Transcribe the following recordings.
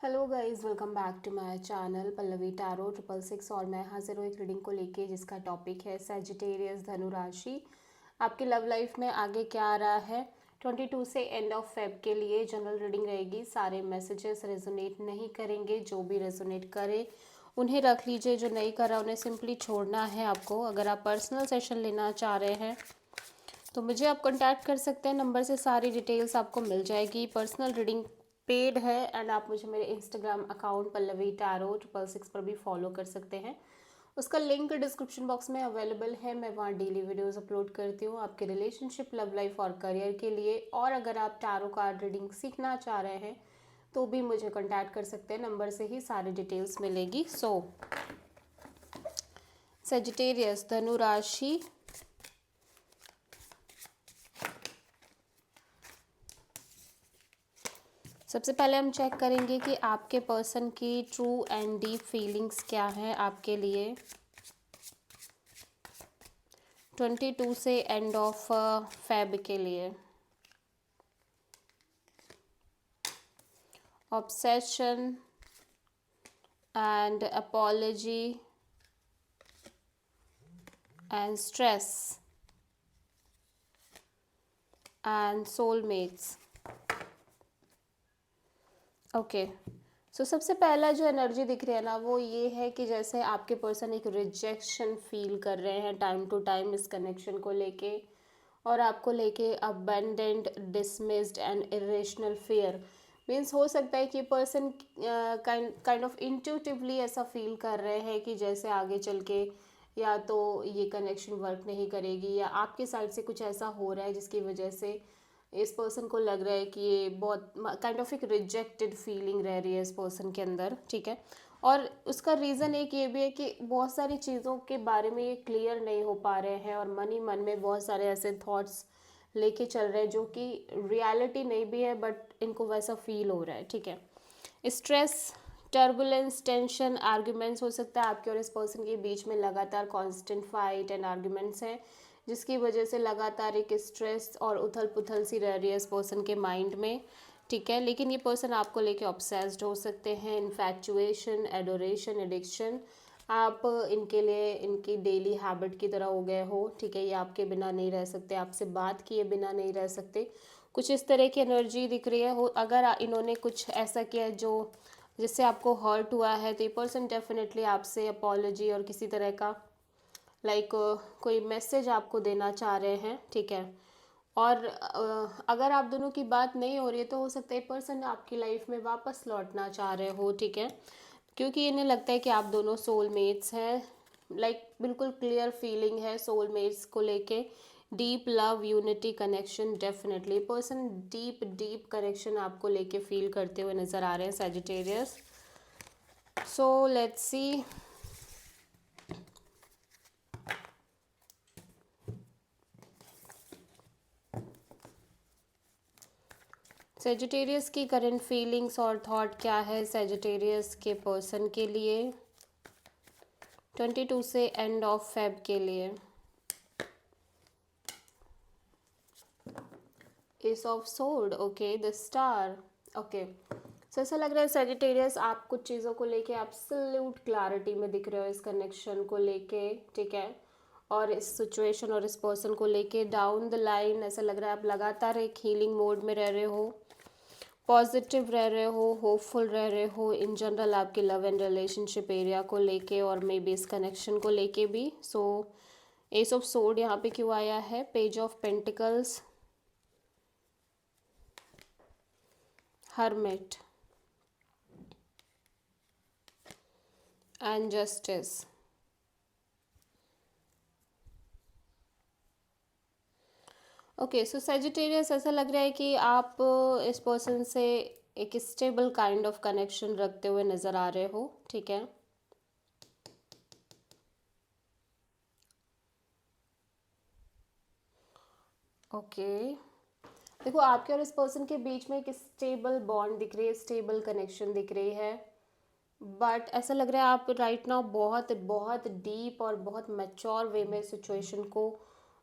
Hello guys, welcome back to my channel Pallavi tarot 666। और मैं हाजिर हूँ एक रीडिंग को लेके जिसका टॉपिक है सैजिटेरियस धनु राशि। आपकी लव लाइफ में आगे क्या आ रहा है 22 से एंड ऑफ फेब के लिए जनरल रीडिंग रहेगी। सारे मैसेजेस रेजोनेट नहीं करेंगे, जो भी रेजोनेट करे उन्हें रख लीजिए, जो नहीं कर रहा उन्हें सिंपली छोड़ना है आपको। अगर आप पर्सनल सेशन लेना चाह रहे हैं तो मुझे आप कांटेक्ट कर सकते हैं, नंबर से सारी डिटेल्स आपको मिल जाएगी। पर्सनल रीडिंग पेड है एंड आप मुझे मेरे इंस्टाग्राम अकाउंट पल्लवी टैरो 666 पर भी फॉलो कर सकते हैं। उसका लिंक डिस्क्रिप्शन बॉक्स में अवेलेबल है। मैं वहाँ डेली वीडियोस अपलोड करती हूँ आपके रिलेशनशिप, लव लाइफ और करियर के लिए। और अगर आप टैरो कार्ड रीडिंग सीखना चाह रहे हैं तो भी मुझे कांटेक्ट कर सकते हैं, नंबर से ही सारी डिटेल्स मिलेगी। सेजिटेरियस धनु राशि, सबसे पहले हम चेक करेंगे कि आपके पर्सन की ट्रू एंड डीप फीलिंग्स क्या हैं आपके लिए 22 से एंड ऑफ फेब के लिए। Obsession and apology and stress and soulmates. Okay, so सबसे पहला जो एनर्जी दिख रही है ना, वो ये है कि जैसे आपके पर्सन एक रिजेक्शन फील कर रहे हैं टाइम टू टाइम इस कनेक्शन को लेके, और आपको लेके abandoned, dismissed and irrational fear. Means हो सकता है कि पर्सन काइंड ऑफ इंट्यूटिवली ऐसा फील कर रहे हैं कि जैसे आगे चल के या तो ये कनेक्शन वर्क नहीं करेगी, या आपके साइड से कुछ ऐसा हो रहा है जिसकी वजह से इस पर्सन को लग रहा है कि ये बहुत काइंड ऑफ एक रिजेक्टेड फीलिंग रह रही है इस पर्सन के अंदर। ठीक है, और उसका रीज़न एक ये भी है कि बहुत सारी चीज़ों के बारे में ये क्लियर नहीं हो पा रहे हैं, और मन ही मन में बहुत सारे ऐसे थॉट्स लेके चल रहे हैं जो कि रियलिटी नहीं भी है, बट इनको वैसा फील हो रहा है। ठीक है, स्ट्रेस, टर्बुलेंस, टेंशन, आर्ग्यूमेंट्स हो सकता है आपके और इस पर्सन के बीच में लगातार कांस्टेंट फाइट एंड आर्ग्यूमेंट्स हैं, जिसकी वजह से लगातार एक स्ट्रेस और उथल पुथल सी रह रही है इस पर्सन के माइंड में। ठीक है, लेकिन ये पर्सन आपको लेके ऑब्सेस्ड हो सकते हैं। इन्फैचुएशन, एडोरेशन, एडिक्शन, आप इनके लिए इनकी डेली हैबिट की तरह हो गए हो। ठीक है, ये आपके बिना नहीं रह सकते, आपसे बात किए बिना नहीं रह सकते। कुछ इस तरह की एनर्जी दिख रही है। हो अगर इन्होंने कुछ ऐसा किया जो जिससे आपको हर्ट हुआ है तो ये पर्सन डेफिनेटली आपसे अपॉलजी और किसी तरह का कोई मैसेज आपको देना चाह रहे हैं। ठीक है, और अगर आप दोनों की बात नहीं हो रही है तो हो सकता है पर्सन आपकी लाइफ में वापस लौटना चाह रहे हो। ठीक है, क्योंकि इन्हें लगता है कि आप दोनों सोलमेट्स हैं। बिल्कुल क्लियर फीलिंग है सोलमेट्स को लेके। Deep love, unity, connection, definitely person deep deep connection आपको लेके फील करते हुए नज़र आ रहे हैं Sagittarius. So let's see. Sagittarius की करंट फीलिंग्स और थॉट क्या है सेजिटेरियस के पर्सन के लिए 22 से एंड ऑफ फेब के लिए। Ace of sword, okay, the star. Okay, so ऐसा लग रहा है सेजिटेरियस आप कुछ चीज़ों को लेके एब्सोल्यूट क्लैरिटी में दिख रहे हो इस कनेक्शन को लेके। ठीक है, और इस सिचुएशन और इस पर्सन को लेके डाउन द लाइन ऐसा लग रहा है आप लगातार एक हीलिंग मोड में रह रहे हो, पॉजिटिव रह रहे हो, होपफुल रह रहे हो इन जनरल आपके लव एंड रिलेशनशिप एरिया को लेके, और मे बी इस कनेक्शन को लेके भी। सो एस ऑफ सोर्ड यहाँ पे क्यों आया है? Page of pentacles, hermit and justice. Okay, so Sagittarius ऐसा लग रहा है कि आप इस पर्सन से एक स्टेबल काइंड ऑफ कनेक्शन रखते हुए नज़र आ रहे हो। ठीक है, ओके, देखो आपके और इस पर्सन के बीच में एक स्टेबल बॉन्ड दिख रही है, स्टेबल कनेक्शन दिख रही है, बट ऐसा लग रहा है आप राइट नाउ बहुत बहुत डीप और बहुत मैच्योर वे में सिचुएशन को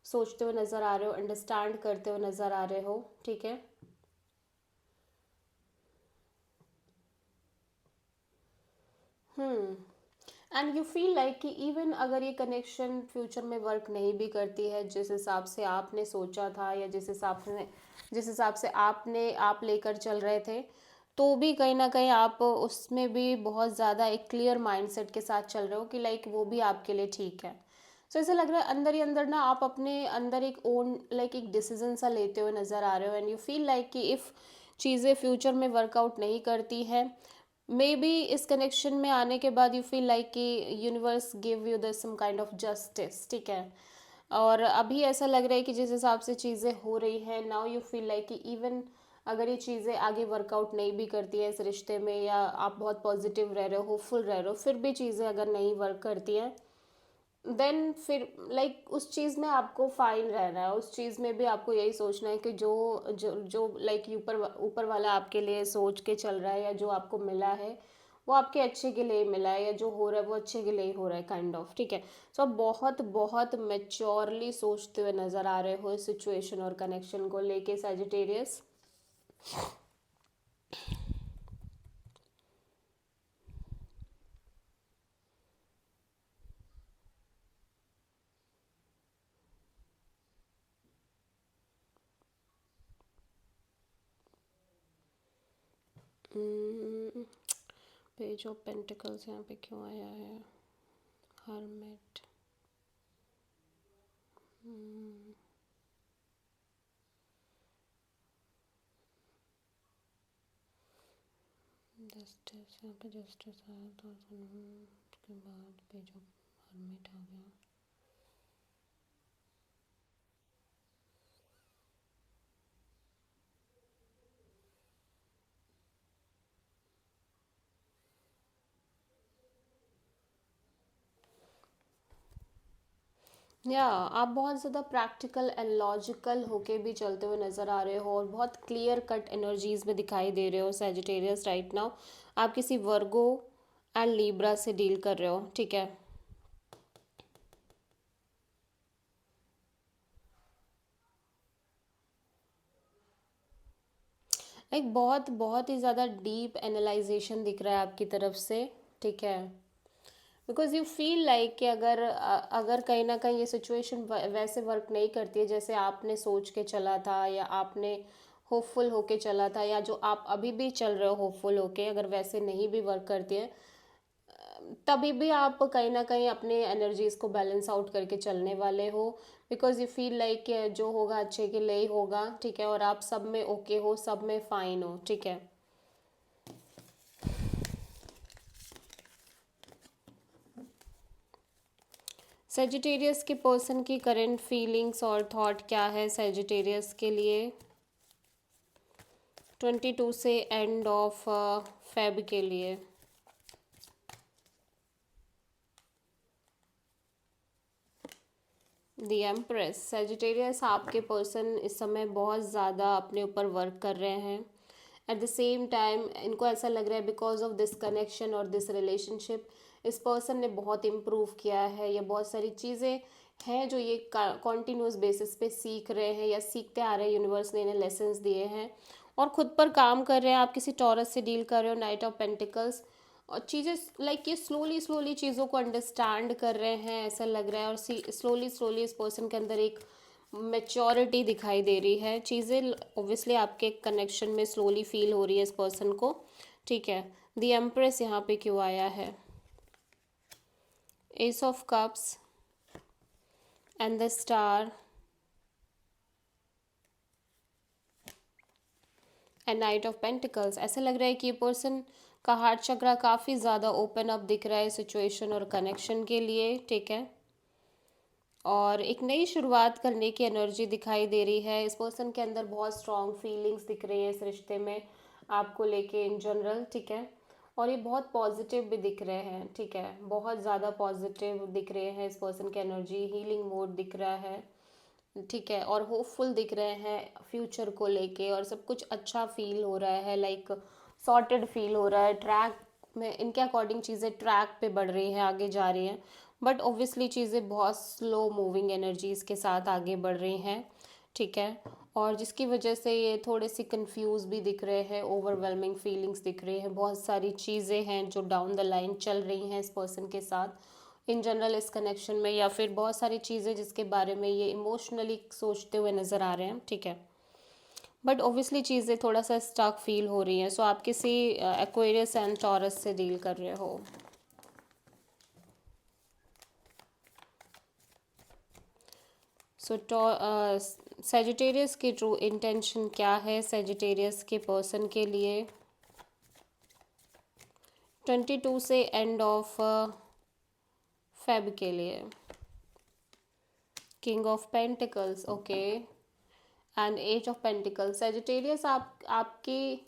सोचते हुए नज़र आ रहे हो, अंडरस्टैंड करते हुए नज़र आ रहे हो। ठीक है, हम्म। एंड यू फील लाइक कि इवन अगर ये कनेक्शन फ्यूचर में वर्क नहीं भी करती है जिस हिसाब से आपने सोचा था, या जिस हिसाब से आप लेकर चल रहे थे, तो भी कहीं ना कहीं आप उसमें भी बहुत ज़्यादा एक क्लियर माइंडसेट के साथ चल रहे हो कि लाइक वो भी आपके लिए ठीक है। सो ऐसा लग रहा है अंदर ही अंदर ना आप अपने अंदर एक ओन लाइक एक डिसीजन सा लेते हुए नज़र आ रहे हो, एंड यू फील लाइक कि इफ़ चीज़ें फ्यूचर में वर्कआउट नहीं करती हैं, मे बी इस कनेक्शन में आने के बाद यू फील लाइक कि universe give you the some kind of justice, ठीक है। और अभी ऐसा लग रहा है कि जिस हिसाब से चीज़ें हो रही हैं नाउ, यू फील लाइक कि इवन अगर ये चीज़ें आगे वर्कआउट नहीं भी करती है इस रिश्ते में, या आप बहुत पॉजिटिव रह रहे हो, होपफुल रह रहे हो, फिर भी चीज़ें अगर नहीं वर्क करती हैं, देन फिर उस चीज़ में आपको फाइन रहना है। उस चीज़ में भी आपको यही सोचना है कि जो जो जो लाइक ऊपर ऊपर वाला आपके लिए सोच के चल रहा है, या जो आपको मिला है वो आपके अच्छे के लिए ही मिला है, या जो हो रहा है वो अच्छे के लिए ही हो रहा है, काइंड ऑफ, ठीक है। सो आप बहुत बहुत मेच्योरली सोचते हुए नज़र आ रहे हो इस सिचुएशन और कनेक्शन को लेके, सैजिटेरियस। पेज ऑफ पेंटिकल्स यहाँ पे क्यों आया है? हर्मिट। जस्टिस, यहाँ पे जस्टिस आया था, उसके बाद पेज ऑफ हर्मिट आ गया। या आप बहुत ज़्यादा प्रैक्टिकल एंड लॉजिकल होके भी चलते हुए नज़र आ रहे हो, और बहुत क्लियर कट एनर्जीज में दिखाई दे रहे हो सैजिटेरियस राइट नाउ। आप किसी वर्गो एंड लीब्रा से डील कर रहे हो, ठीक है। एक बहुत बहुत ही ज़्यादा डीप एनालाइजेशन दिख रहा है आपकी तरफ से, ठीक है। बिकॉज यू फील लाइक कि अगर कहीं ना कहीं ये सिचुएशन वैसे वर्क नहीं करती है जैसे आपने सोच के चला था, या आपने होपफुल होके चला था, या जो आप अभी भी चल रहे हो होपफुल होके, अगर वैसे नहीं भी वर्क करती है, तभी भी आप कहीं ना कहीं अपने एनर्जीज को बैलेंस आउट करके चलने वाले हो। बिकॉज यू फील लाइक जो होगा अच्छे के लिए ही होगा, ठीक है, और आप सब में ओके हो, सब में फाइन हो, ठीक है। सेजिटेरियस के पर्सन की करंट फीलिंग्स और थॉट क्या है सेजिटेरियस के लिए 22 से एंड ऑफ फेब के लिए? The empress. सेजिटेरियस आपके पर्सन इस समय बहुत ज़्यादा अपने ऊपर वर्क कर रहे हैं। एट द सेम टाइम इनको ऐसा लग रहा है बिकॉज ऑफ दिस कनेक्शन और दिस रिलेशनशिप, इस पर्सन ने बहुत इम्प्रूव किया है, या बहुत सारी चीज़ें हैं जो ये कॉन्टीन्यूस बेसिस पे सीख रहे हैं, या सीखते आ रहे हैं, यूनिवर्स ने इन्हें लेसन्स दिए हैं, और ख़ुद पर काम कर रहे हैं। आप किसी टॉरस से डील कर रहे हो, नाइट ऑफ पेंटिकल्स, और चीज़ें लाइक ये स्लोली स्लोली चीज़ों को अंडरस्टैंड कर रहे हैं ऐसा लग रहा है, और स्लोली स्लोली इस पर्सन के अंदर एक मेच्योरिटी दिखाई दे रही है। चीज़ें ऑब्वियसली आपके कनेक्शन में स्लोली फील हो रही है इस पर्सन को, ठीक है। द एम्प्रेस यहाँ पे क्यों आया है? S of cups and the star and knight of pentacles. ऐसा लग रहा है कि ये पर्सन का हार्ट चक्रा काफ़ी ज़्यादा ओपन अप दिख रहा है सिचुएशन और कनेक्शन के लिए, ठीक है। और एक नई शुरुआत करने की एनर्जी दिखाई दे रही है इस पर्सन के अंदर। बहुत स्ट्रॉन्ग फीलिंग्स दिख रही है इस रिश्ते में आपको लेके इन जनरल, ठीक है। और ये बहुत पॉजिटिव भी दिख रहे हैं, ठीक है, बहुत ज़्यादा पॉजिटिव दिख रहे हैं इस पर्सन की एनर्जी। हीलिंग मोड दिख रहा है, ठीक है, और होपफुल दिख रहे हैं फ्यूचर को लेके, और सब कुछ अच्छा फील हो रहा है, लाइक सॉर्टेड फील हो रहा है। ट्रैक में इनके अकॉर्डिंग चीज़ें ट्रैक पे बढ़ रही हैं, आगे जा रही हैं, बट ऑब्वियसली चीज़ें बहुत स्लो मूविंग एनर्जीज के साथ आगे बढ़ रही हैं, ठीक है। और जिसकी वजह से ये थोड़े से कंफ्यूज भी दिख रहे हैं, ओवरवेलमिंग फीलिंग्स दिख रही हैं, बहुत सारी चीज़ें हैं जो डाउन द लाइन चल रही हैं इस पर्सन के साथ इन जनरल इस कनेक्शन में, या फिर बहुत सारी चीज़ें जिसके बारे में ये इमोशनली सोचते हुए नज़र आ रहे हैं, ठीक है। बट ऑब्वियसली चीज़ें थोड़ा सा स्टक फील हो रही हैं। सो आप किसी एक्वेरियस एंड टॉरस से डील कर रहे हो। सो सेजिटेरियस की ट्रू इंटेंशन क्या है सेजिटेरियस के पर्सन के लिए 22 से एंड ऑफ फेब के लिए? King of pentacles, okay, and ace of pentacles. Sagittarius आपकी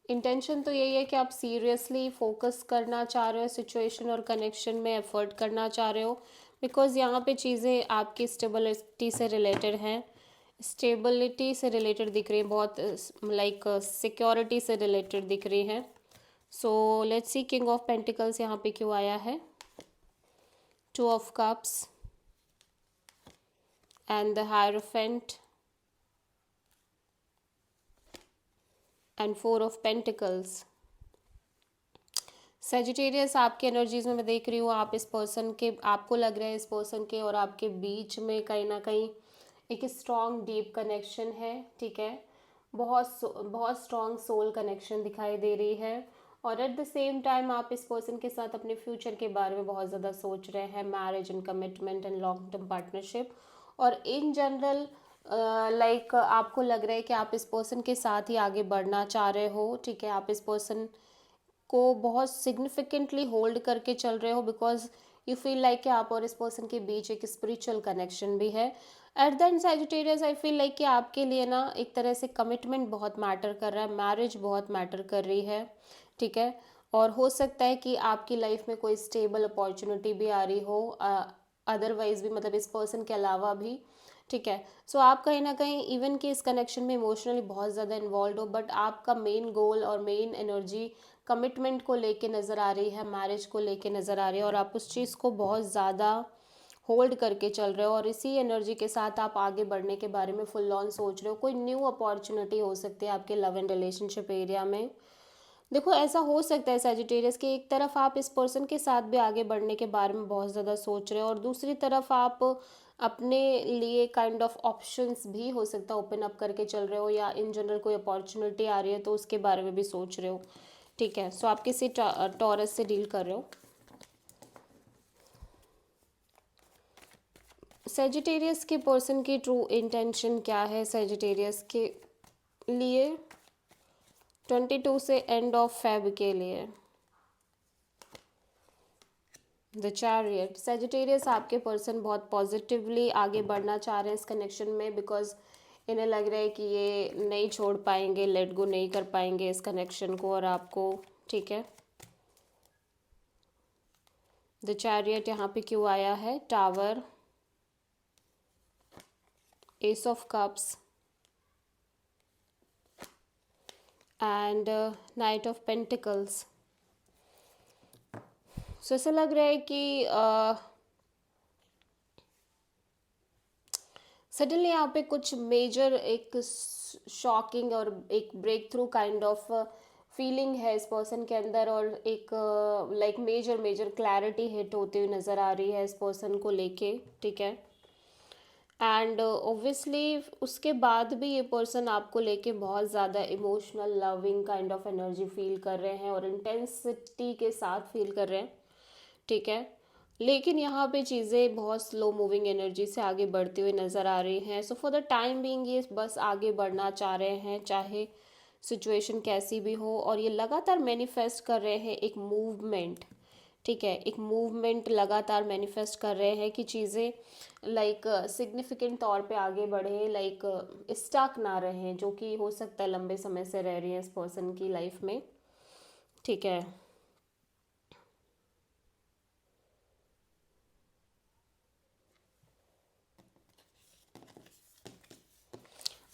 इंटेंशन तो यही है कि आप सीरियसली फोकस करना चाह रहे हो सिचुएशन और कनेक्शन में, एफर्ट करना चाह रहे हो, बिकॉज यहाँ पे चीज़ें आपकी स्टेबिलिटी से रिलेटेड हैं, स्टेबिलिटी से रिलेटेड दिख रही है, बहुत लाइक सिक्योरिटी से रिलेटेड दिख रही हैं। So let's see king of pentacles यहाँ पे क्यों आया है। 2 of cups and the hierophant and 4 of pentacles. Sagittarius आपकी एनर्जीज में मैं देख रही हूँ, आप इस पर्सन के, आपको लग रहा है इस पर्सन के और आपके बीच में कहीं ना कहीं एक स्ट्रॉन्ग डीप कनेक्शन है, ठीक है। बहुत स्ट्रॉन्ग सोल कनेक्शन दिखाई दे रही है, और एट द सेम टाइम आप इस पर्सन के साथ अपने फ्यूचर के बारे में बहुत ज़्यादा सोच रहे हैं, marriage and commitment and long term partnership, और इन जनरल लाइक आपको लग रहा है कि आप इस पर्सन के साथ ही आगे बढ़ना चाह रहे हो, ठीक है। आप इस पर्सन को बहुत सिग्निफिकेंटली होल्ड करके चल रहे हो, बिकॉज यू फील लाइक कि आप और इस पर्सन के बीच एक स्पिरिचुअल कनेक्शन भी है। At the end Sagittarius, I feel like कि आपके लिए ना एक तरह से कमिटमेंट बहुत मैटर कर रहा है, मैरिज बहुत मैटर कर रही है, ठीक है। और हो सकता है कि आपकी लाइफ में कोई स्टेबल अपॉर्चुनिटी भी आ रही हो, अदरवाइज भी, मतलब इस पर्सन के अलावा भी, ठीक है। सो आप कहीं ना कहीं इवन कि इस कनेक्शन में इमोशनली बहुत ज़्यादा इन्वॉल्व हो, बट आपका मेन गोल और मेन एनर्जी कमिटमेंट को लेके नज़र आ रही है, मैरिज को लेके नज़र आ रही है, और आप उस चीज़ को बहुत ज़्यादा होल्ड करके चल रहे हो, और इसी एनर्जी के साथ आप आगे बढ़ने के बारे में फुल ऑन सोच रहे हो। कोई न्यू अपॉर्चुनिटी हो सकती है आपके लव एंड रिलेशनशिप एरिया में। देखो ऐसा हो सकता है सैजिटेरियस कि एक तरफ आप इस पर्सन के साथ भी आगे बढ़ने के बारे में बहुत ज़्यादा सोच रहे हो, और दूसरी तरफ आप अपने लिए काइंड ऑफ ऑप्शंस भी हो सकता है ओपन अप करके चल रहे हो, या इन जनरल कोई अपॉर्चुनिटी आ रही है तो उसके बारे में भी सोच रहे हो, ठीक है। सो आप किसी टॉरस से डील कर रहे हो। सेजिटेरियस के पर्सन की ट्रू इंटेंशन क्या है सेजिटेरियस के लिए 22 से एंड ऑफ फेब के लिए? The chariot. सेजिटेरियस आपके पर्सन बहुत पॉजिटिवली आगे बढ़ना चाह रहे हैं इस कनेक्शन में, बिकॉज इन्हें लग रहा है कि ये नहीं छोड़ पाएंगे, लेट गो नहीं कर पाएंगे इस कनेक्शन को और आपको, ठीक है। द चैरियट यहाँ पे क्यों आया है? Tower, ace of cups and knight of pentacles. So ऐसा लग रहा है कि सडनली यहाँ पे कुछ मेजर एक शॉकिंग और एक breakthrough kind of feeling है इस पर्सन के अंदर, और एक like major major clarity hit होती हुई नज़र आ रही है इस पर्सन को लेके, ठीक है। एंड ऑब्वियसली उसके बाद भी ये पर्सन आपको लेके बहुत ज़्यादा emotional loving kind of energy feel कर रहे हैं, और इंटेंसिटी के साथ फील कर रहे हैं, ठीक है। लेकिन यहाँ पे चीज़ें बहुत स्लो मूविंग एनर्जी से आगे बढ़ती हुई नज़र आ रही हैं। So for the time being ये बस आगे बढ़ना चाह रहे हैं, चाहे सिचुएशन कैसी भी हो, और ये लगातार मैनिफेस्ट कर रहे हैं एक मूवमेंट, ठीक है। एक मूवमेंट लगातार मैनिफेस्ट कर रहे हैं कि चीज़ें लाइक सिग्निफिकेंट तौर पे आगे बढ़े, लाइक स्टक ना रहें, जो कि हो सकता है लंबे समय से रह रही है इस पर्सन की लाइफ में, ठीक है।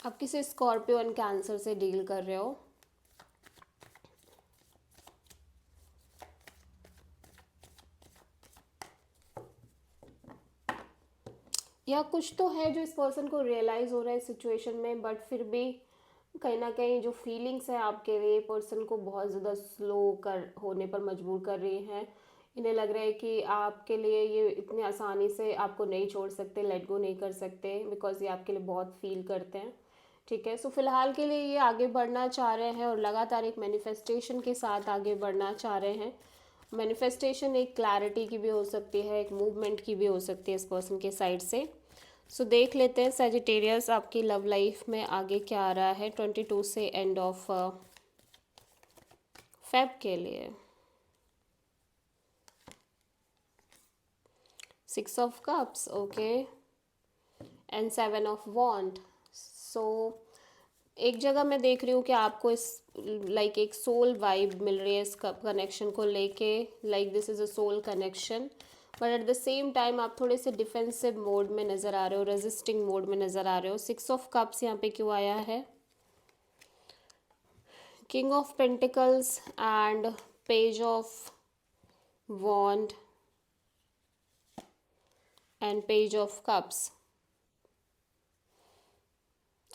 आप किसी स्कॉर्पियो एंड कैंसर से डील कर रहे हो। या कुछ तो है जो इस पर्सन को रियलाइज़ हो रहा है सिचुएशन में, बट फिर भी कहीं ना कहीं जो फीलिंग्स है आपके लिए पर्सन को बहुत ज़्यादा स्लो कर होने पर मजबूर कर रही हैं। इन्हें लग रहा है कि आपके लिए ये इतनी आसानी से आपको नहीं छोड़ सकते, लेट गो नहीं कर सकते, बिकॉज ये आपके लिए बहुत फील करते हैं। ठीक है, सो फिलहाल के लिए ये आगे बढ़ना चाह रहे हैं और लगातार एक मैनिफेस्टेशन के साथ आगे बढ़ना चाह रहे हैं। मैनिफेस्टेशन एक क्लैरिटी की भी हो सकती है, एक मूवमेंट की भी हो सकती है इस पर्सन के साइड से। सो देख लेते हैं सजिटेरियस आपकी लव लाइफ में आगे क्या आ रहा है 22 से एंड ऑफ फेब के लिए। 6 of cups, okay, and 7 of wand. So एक जगह मैं देख रही हूँ कि आपको इस लाइक एक सोल वाइब मिल रही है इस कनेक्शन को लेके, like this is a soul connection, but at the same time आप थोड़े से डिफेंसिव मोड में नज़र आ रहे हो, रेजिस्टिंग मोड में नज़र आ रहे हो। 6 ऑफ कप्स यहाँ पे क्यों आया है? King of pentacles and page of wand and page of cups.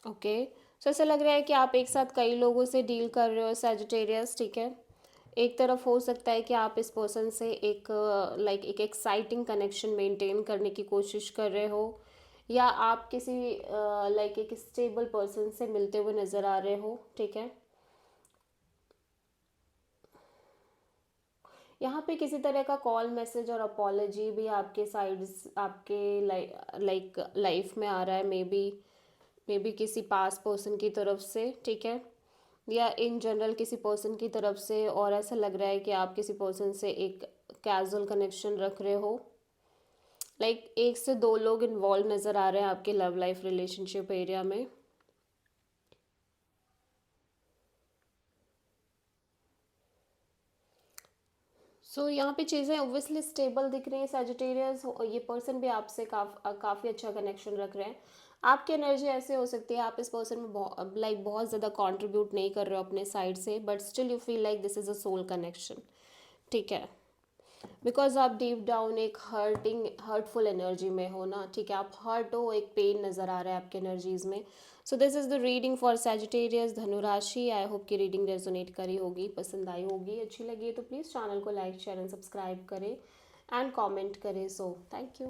Okay, so ऐसा लग रहा है कि आप एक साथ कई लोगों से डील कर रहे हो सैजिटेरियस। ठीक है, एक तरफ हो सकता है कि आप इस पर्सन से एक लाइक एक एक्साइटिंग कनेक्शन मेंटेन करने की कोशिश कर रहे हो, या आप किसी लाइक एक स्टेबल पर्सन से मिलते हुए नज़र आ रहे हो। ठीक है, यहाँ पे किसी तरह का कॉल मैसेज और अपॉलजी भी आपके साइड आपके लाइक लाइफ में आ रहा है, मे बी किसी पास पर्सन की तरफ से। ठीक है, या इन जनरल किसी पर्सन की तरफ से, और ऐसा लग रहा है कि आप किसी पर्सन से एक कैजुअल कनेक्शन रख रहे हो। लाइक एक से दो लोग इन्वॉल्व नज़र आ रहे हैं आपके लव लाइफ रिलेशनशिप एरिया में। यहाँ पे चीज़ें ओब्वियसली स्टेबल दिख रही हैं सैजिटेरियस, ये पर्सन भी आपसे काफ़ी अच्छा कनेक्शन रख रहे हैं। आपकी एनर्जी ऐसे हो सकती है आप इस पर्सन में बहुत ज़्यादा कंट्रीब्यूट नहीं कर रहे हो अपने साइड से, but still you feel like this is a soul connection. ठीक है, बिकॉज आप डीप डाउन एक हर्टफुल एनर्जी में हो ना। ठीक है, आप हर्ट हो, एक पेन नज़र आ रहा है आपके एनर्जीज में। So this is the reading for Sagittarius धनुराशि। आई होप की रीडिंग रेजोनेट करी होगी, पसंद आई होगी, अच्छी लगी है तो प्लीज़ चैनल को लाइक शेयर एंड सब्सक्राइब करें एंड कमेंट करें। So thank you.